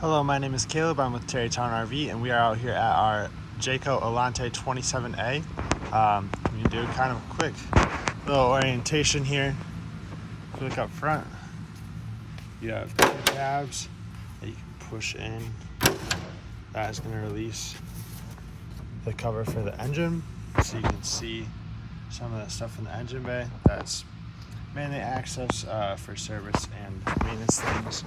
Hello, my name is Caleb. I'm with Terrytown RV, and we are out here at our Jayco Alante 27A. We can do kind of a quick little orientation here. If you look up front, you have two tabs that you can push in. That is going to release the cover for the engine, so you can see some of that stuff in the engine bay. That's mainly access for service and maintenance things.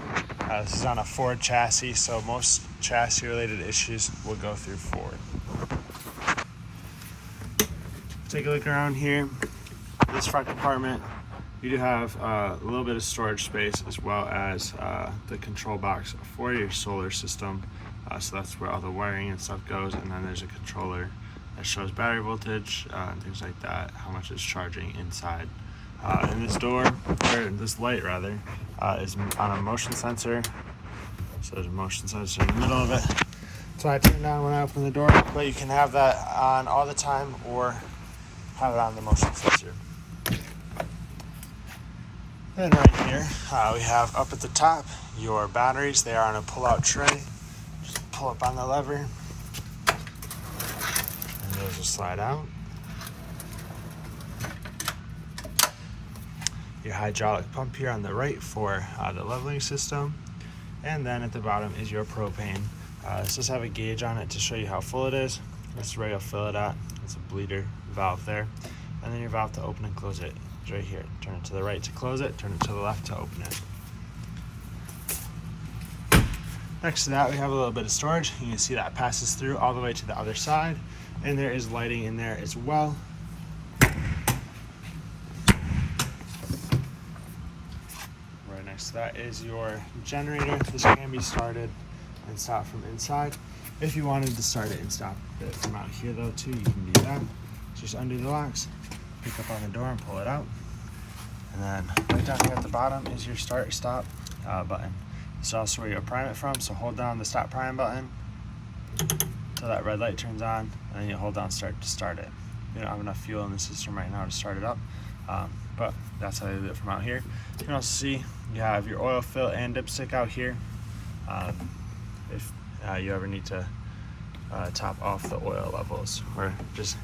This is on a Ford chassis, so most chassis related issues will go through Ford. Take a look around here. This front compartment, you do have a little bit of storage space, as well as the control box for your solar system. So that's where all the wiring and stuff goes, and then there's a controller that shows battery voltage and things like that, how much it's charging inside. And this door, or this light rather, is on a motion sensor. So there's a motion sensor in the middle of it. So I turn down when I open the door, but you can have that on all the time or have it on the motion sensor. Then right here, we have up at the top your batteries. They are on a pull-out tray. Just pull up on the lever, and those will slide out. Your hydraulic pump here on the right for the leveling system, and then at the bottom is your propane. This does have a gauge on it to show you how full it is. This is where you'll fill it at. It's a bleeder valve there, and then your valve to open and close it is right here. Turn it to the right to close it, turn it to the left to open it. Next to that, we have a little bit of storage. You can see that passes through all the way to the other side, and there is lighting in there as well. So that is your generator. This can be started and stopped from inside. If you wanted to start it and stop it from out here though too, you can do that. Just undo the locks, pick up on the door and pull it out. And then right down here at the bottom is your start stop button. This is also where you'll prime it from, so hold down the stop prime button until that red light turns on, and then you hold down start to start it. We don't have enough fuel in the system right now to start it up, but that's how they do it from out here. You can also see you have your oil fill and dipstick out here. If you ever need to top off the oil levels, or just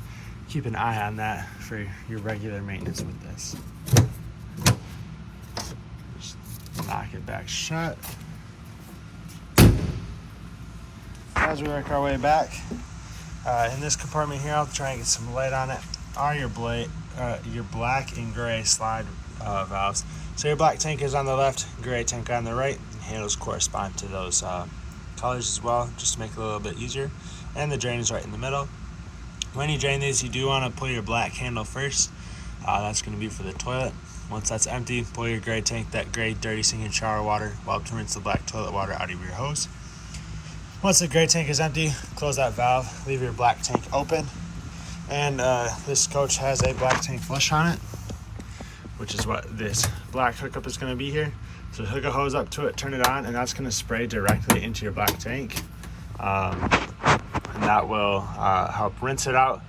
keep an eye on that for your regular maintenance with this. Just knock it back shut. As we work our way back, in this compartment here, I'll try and get some light on it, are your black and gray slide valves. So your black tank is on the left, gray tank on the right. Handles correspond to those colors as well, just to make it a little bit easier. And the drain is right in the middle. When you drain these, you do want to pull your black handle first. That's going to be for the toilet. Once that's empty, pull your gray tank, that gray dirty sinking shower water, wipe to rinse the black toilet water out of your hose. Once the gray tank is empty, close that valve, leave your black tank open. And this coach has a black tank flush on it, which is what this black hookup is going to be here. So hook a hose up to it, turn it on, and that's going to spray directly into your black tank. And that will help rinse it out,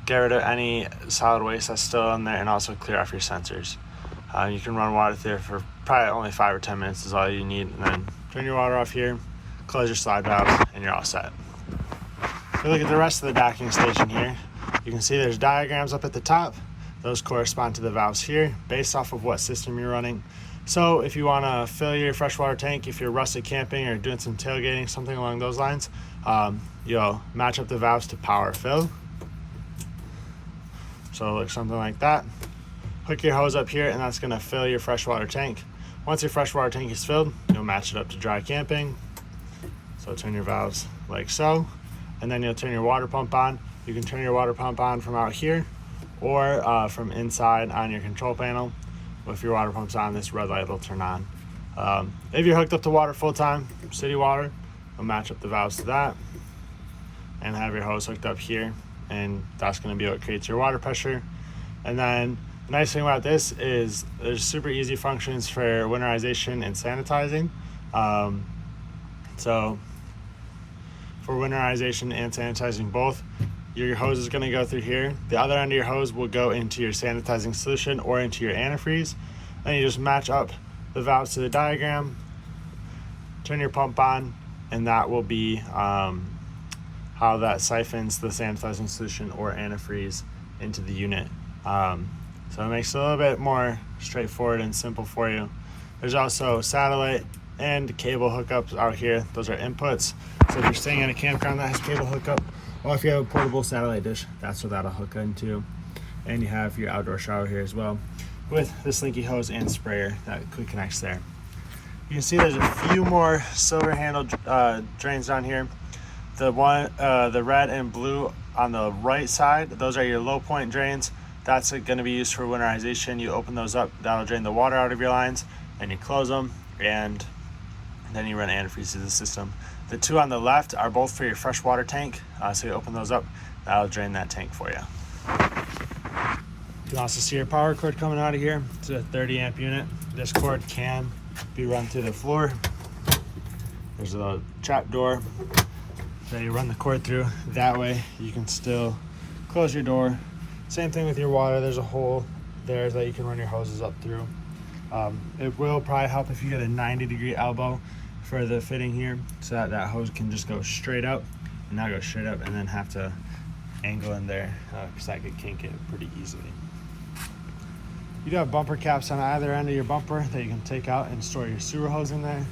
get rid of any solid waste that's still in there, and also clear off your sensors. You can run water through for probably only 5 or 10 minutes is all you need, and then turn your water off here, close your slide valves, and you're all set. If you look at the rest of the docking station here, you can see there's diagrams up at the top. Those correspond to the valves here based off of what system you're running. So if you want to fill your freshwater tank, if you're rustic camping or doing some tailgating, something along those lines, you'll match up the valves to power fill. So like something like that. Hook your hose up here, and that's going to fill your freshwater tank. Once your freshwater tank is filled, you'll match it up to dry camping. So turn your valves like so, and then you'll turn your water pump on. You can turn your water pump on from out here, or from inside on your control panel. If your water pump's on, this red light will turn on. If you're hooked up to water full time, city water, you'll match up the valves to that and have your hose hooked up here, and that's going to be what creates your water pressure. And then the nice thing about this is there's super easy functions for winterization and sanitizing. So for winterization and sanitizing both, your hose is going to go through here. The other end of your hose will go into your sanitizing solution or into your antifreeze. Then you just match up the valves to the diagram, turn your pump on, and that will be how that siphons the sanitizing solution or antifreeze into the unit. So it makes it a little bit more straightforward and simple for you. There's also satellite and cable hookups out here. Those are inputs. So if you're staying in a campground that has cable hookup, or if you have a portable satellite dish, that's what that'll hook into. And you have your outdoor shower here as well, with the slinky hose and sprayer that quick connects there. You can see there's a few more silver handled drains down here. The red and blue on the right side, those are your low point drains. That's going to be used for winterization. You open those up, that'll drain the water out of your lines, and you close them, and then you run antifreeze through the system. The two on the left are both for your freshwater tank, so you open those up, that'll drain that tank for you. You can also see your power cord coming out of here. It's a 30 amp unit. This cord can be run through the floor. There's a little trap door that you run the cord through. That way you can still close your door. Same thing with your water. There's a hole there that you can run your hoses up through. It will probably help if you get a 90-degree elbow for the fitting here, so that hose can just go straight up and not go straight up and then have to angle in there, because that could kink it pretty easily. You do have bumper caps on either end of your bumper that you can take out and store your sewer hose in there.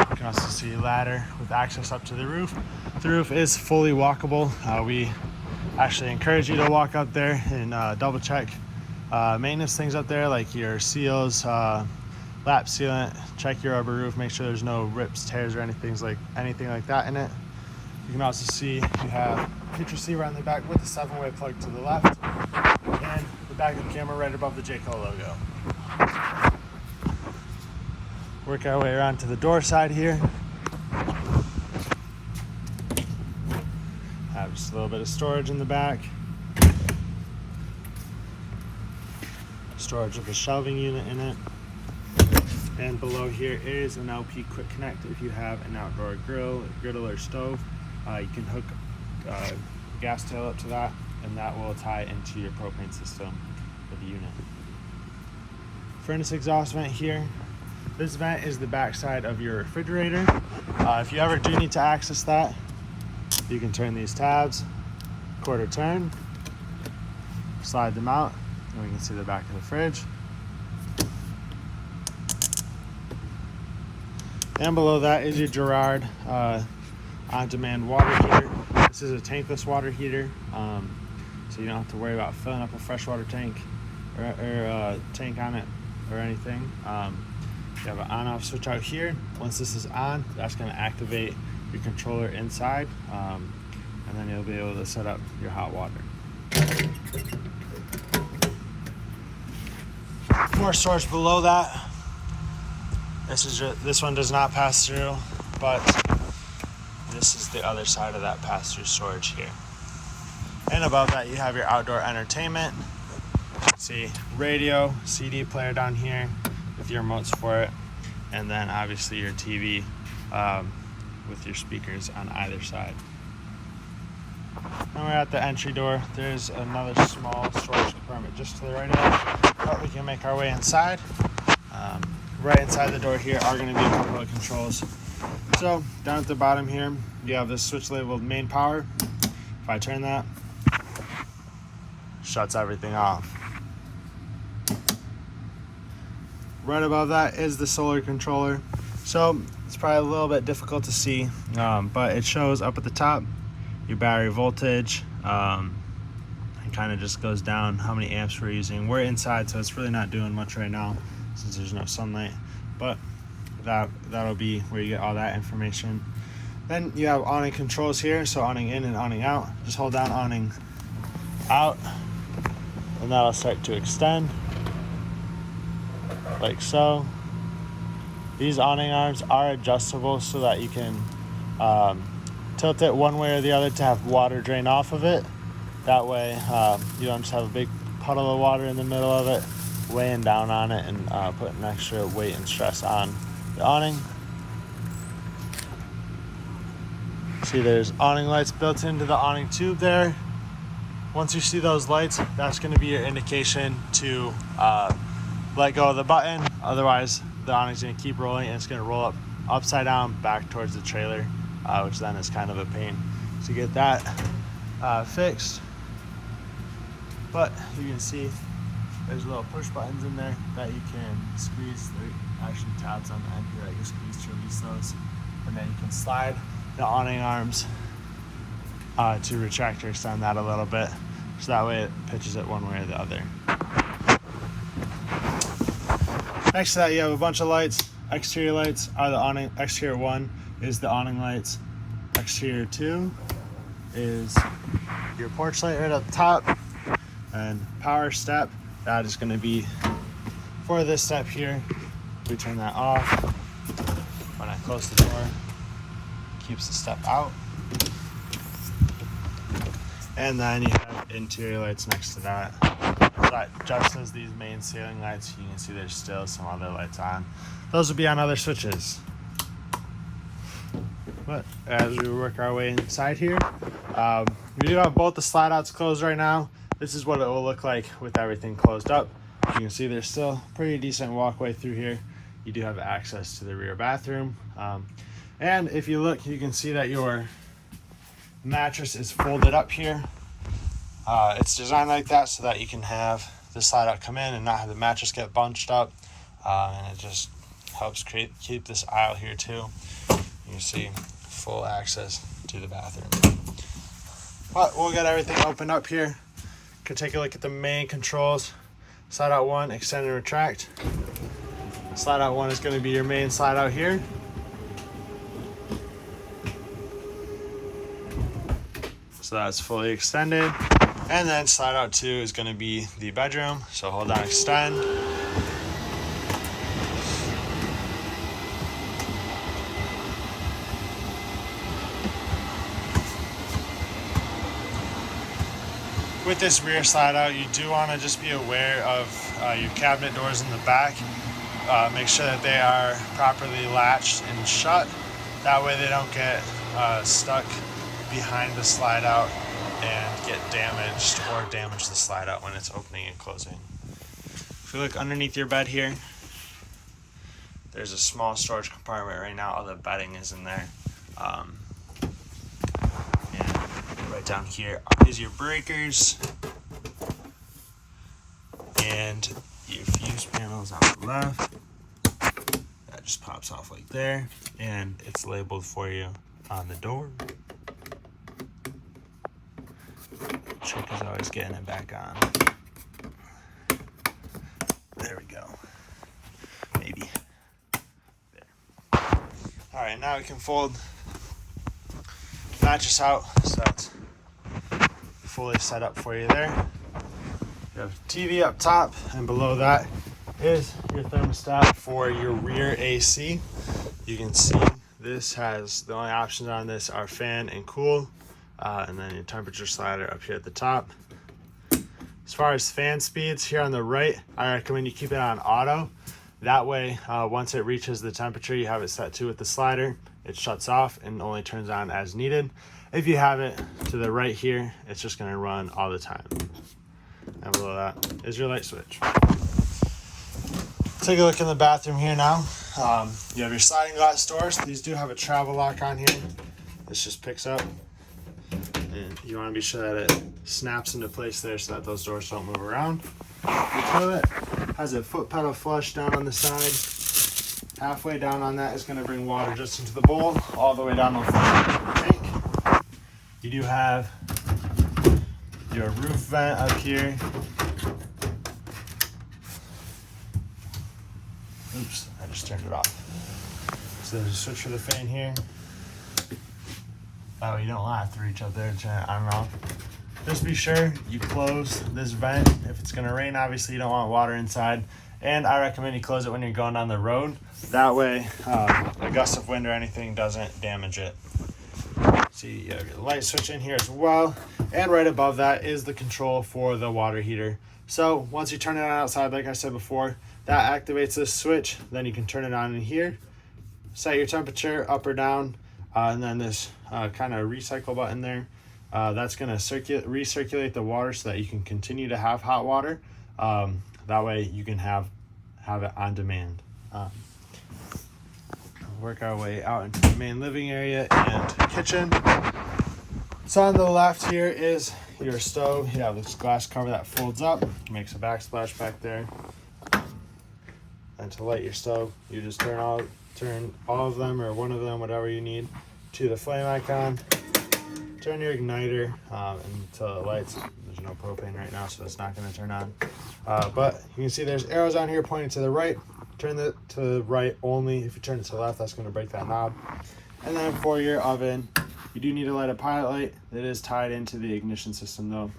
You can also see a ladder with access up to the roof. The roof is fully walkable. We actually encourage you to walk up there and double check maintenance things up there, like your seals, lap sealant, check your rubber roof, make sure there's no rips, tears, or anything like that in it. You can also see you have a pitch receiver on the back with a 7-way plug to the left, and the back of the camera right above the Jayco logo. Work our way around to the door side here. Have just a little bit of storage in the back. Storage with a shelving unit in it. And below here is an LP quick connect. If you have an outdoor griddle or stove, you can hook a gas tail up to that, and that will tie into your propane system for the unit. Furnace exhaust vent here. This vent is the back side of your refrigerator. If you ever do need to access that, you can turn these tabs, quarter turn, slide them out, and we can see the back of the fridge. And below that is your Girard on-demand water heater. This is a tankless water heater, so you don't have to worry about filling up a freshwater tank or a tank on it or anything. You have an on-off switch out here. Once this is on, that's going to activate your controller inside, and then you'll be able to set up your hot water. More storage below that. This one does not pass through, but this is the other side of that pass-through storage here. And above that, you have your outdoor entertainment. See, radio, CD player down here with your remotes for it, and then obviously your TV with your speakers on either side. When we're at the entry door, there's another small storage compartment just to the right of that, but we can make our way inside. Right inside the door here are going to be a couple of controls. So down at the bottom here, you have this switch labeled main power. If I turn that, shuts everything off. Right above that is the solar controller. So it's probably a little bit difficult to see, but it shows up at the top your battery voltage. It kind of just goes down how many amps we're using. We're inside, so it's really not doing much right now since there's no sunlight, but that'll be where you get all that information. Then you have awning controls here, so awning in and awning out. Just hold down awning out, and that'll start to extend like so. These awning arms are adjustable so that you can tilt it one way or the other to have water drain off of it. That way you don't just have a big puddle of water in the middle of it weighing down on it and putting extra weight and stress on the awning. See, there's awning lights built into the awning tube there. Once you see those lights, that's going to be your indication to let go of the button. Otherwise, the awning's going to keep rolling, and it's going to roll up upside down back towards the trailer which then is kind of a pain to get that fixed. But you can see there's little push buttons in there that you can squeeze. There are actually tabs on the end here that you squeeze to release those. And then you can slide the awning arms to retract or extend that a little bit. So that way it pitches it one way or the other. Next to that, you have a bunch of lights. Exterior lights are the awning. Exterior 1 is the awning lights. Exterior 2 is your porch light right at the top. And power step, that is going to be for this step here. We turn that off. When I close the door, keeps the step out. And then you have interior lights next to that. But just as these main ceiling lights, you can see there's still some other lights on. Those will be on other switches. But as we work our way inside here, we do have both the slide outs closed right now. This is what it will look like with everything closed up. You can see there's still pretty decent walkway through here. You do have access to the rear bathroom. And if you look, you can see that your mattress is folded up here. It's designed like that so that you can have the slide out come in and not have the mattress get bunched up. And it just helps keep this aisle here too. You can see full access to the bathroom. But we'll get everything opened up here. Could take a look at the main controls. Slide out 1, extend and retract. Slide out 1 is going to be your main slide out here. So that's fully extended. And then slide out 2 is going to be the bedroom. So hold down, extend. With this rear slide out, you do want to just be aware of your cabinet doors in the back. Make sure that they are properly latched and shut. That way they don't get stuck behind the slide out and get damaged or damage the slide out when it's opening and closing. If you look underneath your bed here, there's a small storage compartment right now. All the bedding is in there. And right down here is your breakers and your fuse panels on the left. That just pops off like there, and it's labeled for you on the door. Trick is always getting it back on. There we go. Maybe. There. Alright, now we can fold the mattress out so that's fully set up for you there. You have TV up top, and below that is your thermostat for your rear AC. You can see this has, the only options on this are fan and cool, and then your temperature slider up here at the top. As far as fan speeds, here on the right, I recommend you keep it on auto. That way, once it reaches the temperature you have it set to with the slider, it shuts off and only turns on as needed. If you have it to the right here, it's just going to run all the time. And below that is your light switch. Take a look in the bathroom here now. You have your sliding glass doors. These do have a travel lock on here. This just picks up, and you want to be sure that it snaps into place there so that those doors don't move around. The toilet has a foot pedal flush down on the side. Halfway down on that is going to bring water just into the bowl, all the way down the tank. You do have your roof vent up here. Oops, I just turned it off. So there's a switch for the fan here. Oh, you don't have to reach up there and turn it on and off. Just be sure you close this vent. If it's gonna rain, obviously you don't want water inside. And I recommend you close it when you're going down the road. That way, a gust of wind or anything doesn't damage it. See, you have your light switch in here as well. And right above that is the control for the water heater. So once you turn it on outside, like I said before, that activates this switch. Then you can turn it on in here, set your temperature up or down, and then this kind of recycle button there. That's going to recirculate the water so that you can continue to have hot water. That way you can have it on demand. work our way out into the main living area and kitchen. So on the left here is your stove. You have this glass cover that folds up, makes a backsplash back there. And to light your stove, you just turn all of them, or one of them, whatever you need, to the flame icon. Turn your igniter until it lights. There's no propane right now, so it's not going to turn on. But you can see there's arrows on here pointing to the right. Turn it to the right only. If you turn it to the left, that's going to break that knob. And then for your oven, you do need to light a pilot light. It is tied into the ignition system though.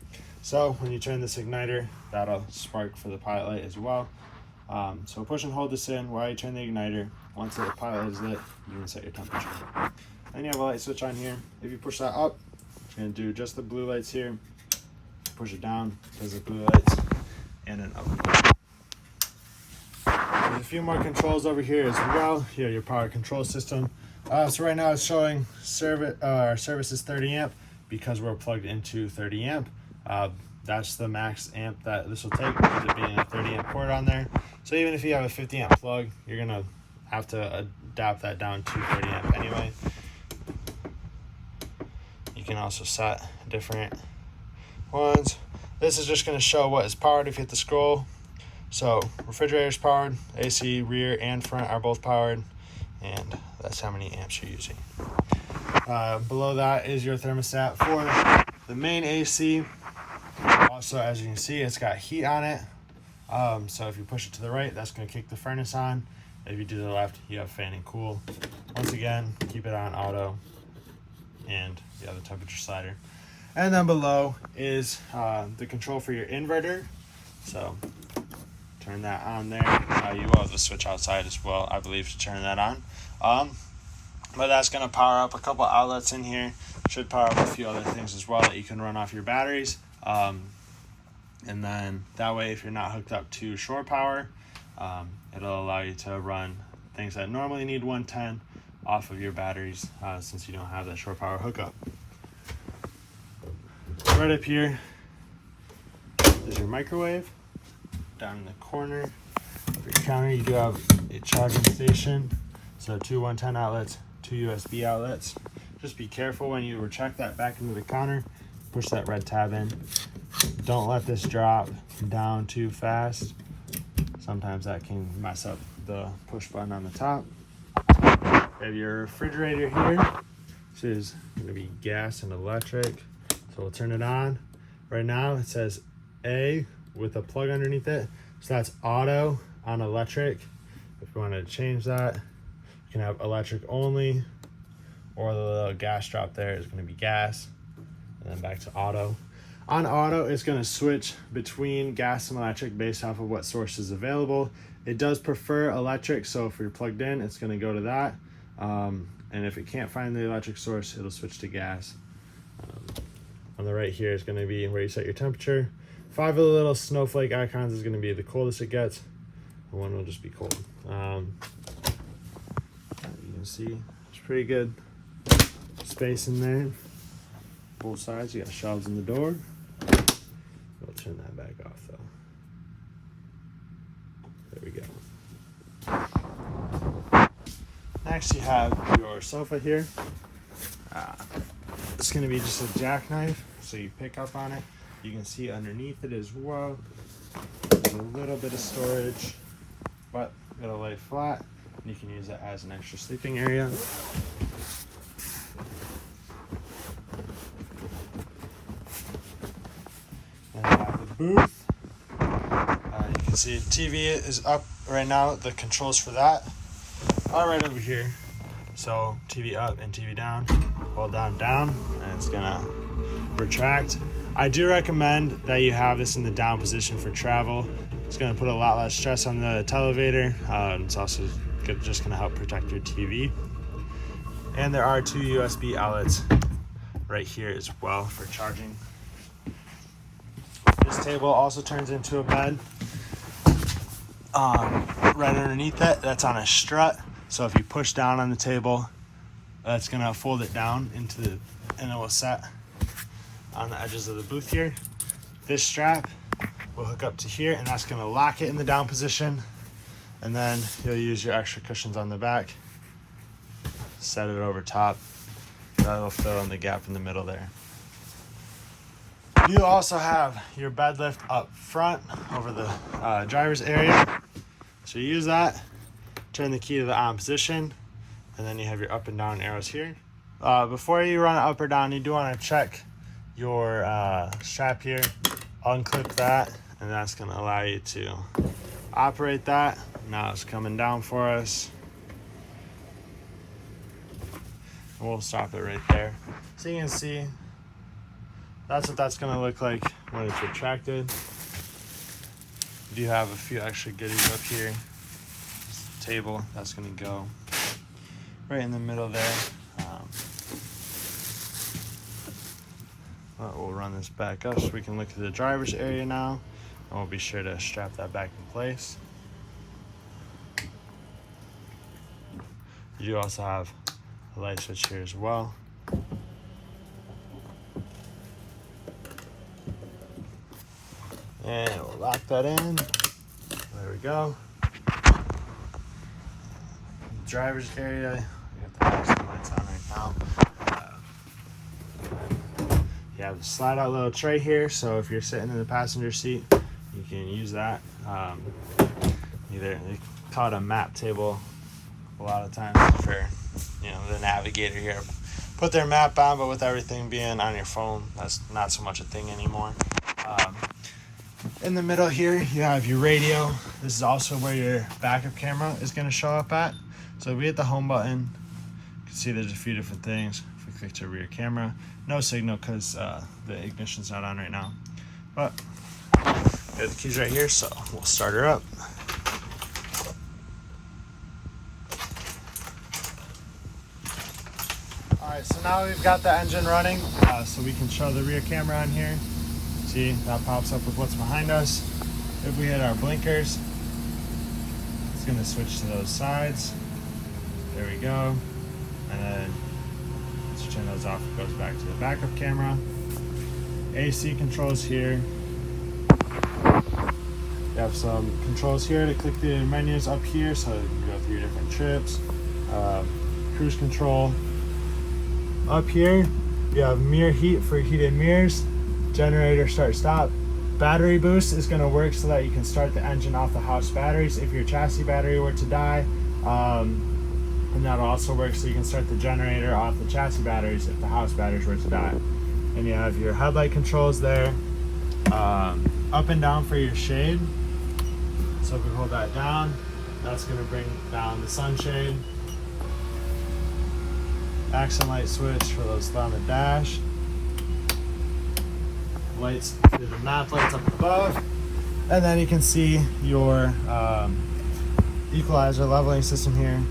So when you turn this igniter, that'll spark for the pilot light as well. So push and hold this in while you turn the igniter. Once the pilot light is lit, you can set your temperature. Then you have a light switch on here. If you push that up, it's going to do just the blue lights here. Push it down, does the blue lights, and an oven. There's a few more controls over here as well. Here, your power control system. So right now it's showing our service is 30 amp because we're plugged into 30 amp. That's the max amp that this will take because it being a 30 amp port on there. So even if you have a 50 amp plug, you're gonna have to adapt that down to 30 amp anyway. You can also set different ones. This is just gonna show what is powered if you hit the scroll. So refrigerator's powered, AC rear and front are both powered, and that's how many amps you're using. Below that is your thermostat for the main AC. Also, as you can see, it's got heat on it. So if you push it to the right, that's going to kick the furnace on. If you do the left, you have fan and cool. Once again, keep it on auto, and you have the temperature slider. And then below is the control for your inverter. So turn that on there. You will have the switch outside as well, I believe, to turn that on. But that's going to power up a couple outlets in here. Should power up a few other things as well that you can run off your batteries. And then that way, if you're not hooked up to shore power, it'll allow you to run things that normally need 110 off of your batteries, since you don't have that shore power hookup. Right up here is your microwave. Down in the corner of your counter, you do have a charging station. So 2 110 outlets, 2 USB outlets. Just be careful when you retract that back into the counter. Push that red tab in. Don't let this drop down too fast. Sometimes that can mess up the push button on the top. You have your refrigerator here. This is going to be gas and electric. So we'll turn it on. Right now it says A with a plug underneath it. So that's auto on electric. If you want to change that, you can have electric only, or the little gas drop there is going to be gas, and then back to auto. On auto, it's going to switch between gas and electric based off of what source is available. It does prefer electric, so if you're plugged in, it's going to go to that. And if it can't find the electric source, it'll switch to gas. On the right here is going to be where you set your temperature. 5 of the little snowflake icons is going to be the coldest it gets. One will just be cold. You can see it's pretty good space in there. Both sides, you got shelves in the door. We'll turn that back off though. There we go. Next you have your sofa here. It's going to be just a jackknife, so you pick up on it. You can see underneath it as well. There's a little bit of storage, but it'll lay flat, and you can use it as an extra sleeping area. And I have the booth. You can see TV is up right now. The controls for that are right over here. So TV up and TV down. Hold down, down, and it's gonna retract. I do recommend that you have this in the down position for travel. It's gonna put a lot less stress on the televator. It's also just gonna help protect your TV. And there are 2 USB outlets right here as well for charging. This table also turns into a bed. Right underneath it, that's on a strut. So if you push down on the table, that's gonna fold it down into the, and it will set on the edges of the booth here. This strap will hook up to here, and that's gonna lock it in the down position. And then you'll use your extra cushions on the back set it over top. That'll fill in the gap in the middle there. You also have your bed lift up front over the driver's area. So you use that, turn the key to the on position, and then you have your up and down arrows here. Before you run it up or down, you do want to check your strap here, unclip that, and that's going to allow you to operate that. Now it's coming down for us. And we'll stop it right there. So you can see that's what that's going to look like when it's retracted. You do have a few extra goodies up here. This table, that's going to go right in the middle there. We'll run this back up so we can look at the driver's area now, and we'll be sure to strap that back in place. You do also have a light switch here as well. And we'll lock that in. There we go. Driver's area. We got the passing lights on right now. You have a slide out little tray here, so if you're sitting in the passenger seat, you can use that. They call it a map table a lot of times for the navigator here. Put their map on, but with everything being on your phone, that's not so much a thing anymore. In the middle here, you have your radio. This is also where your backup camera is going to show up at. So if we hit the home button, you can see there's a few different things. If we click to rear camera, no signal because the ignition's not on right now. But we have the keys right here, so we'll start her up. Alright, so now we've got the engine running, so we can show the rear camera on here. See, that pops up with what's behind us. If we hit our blinkers, it's going to switch to those sides. There we go. And then let's turn those off. It goes back to the backup camera. AC controls here. You have some controls here to click the menus up here so you can go through your different trips. Cruise control. Up here, you have mirror heat for heated mirrors. Generator start stop. Battery boost is going to work so that you can start the engine off the house batteries if your chassis battery were to die. And that'll also work so you can start the generator off the chassis batteries if the house batteries were to die. And you have your headlight controls there. Up and down for your shade. So if we hold that down, that's going to bring down the sunshade. Accent light switch for those on the dash. Lights, the map lights up above, and then you can see your equalizer leveling system here.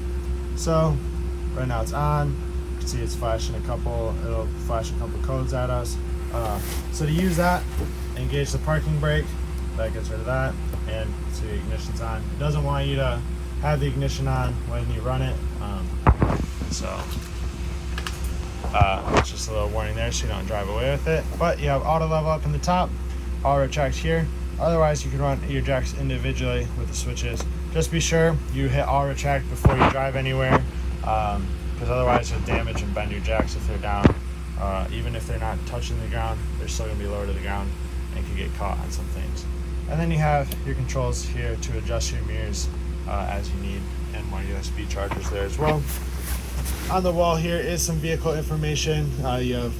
So right now it's on. You can see it's flashing it'll flash a couple codes at us. So to use that, engage the parking brake. That gets rid of that, and see the ignition's on. It doesn't want you to have the ignition on when you run it. It's just a little warning there so you don't drive away with it. But you have auto level up in the top, auto retract here. Otherwise, you can run your jacks individually with the switches. Just be sure you hit auto retract before you drive anywhere, because otherwise you'll damage and bend your jacks if they're down. Even if they're not touching the ground, they're still going to be lower to the ground and can get caught on some things. And then you have your controls here to adjust your mirrors as you need, and more USB chargers there as well. On the wall here is some vehicle information. You have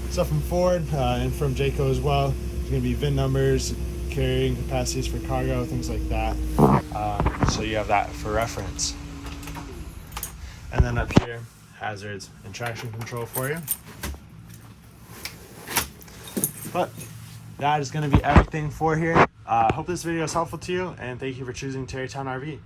stuff from Ford and from Jayco as well. There's going to be VIN numbers, carrying capacities for cargo, things like that. So you have that for reference. And then up here, hazards and traction control for you. But that is going to be everything for here. Hope this video is helpful to you, and thank you for choosing Terrytown RV.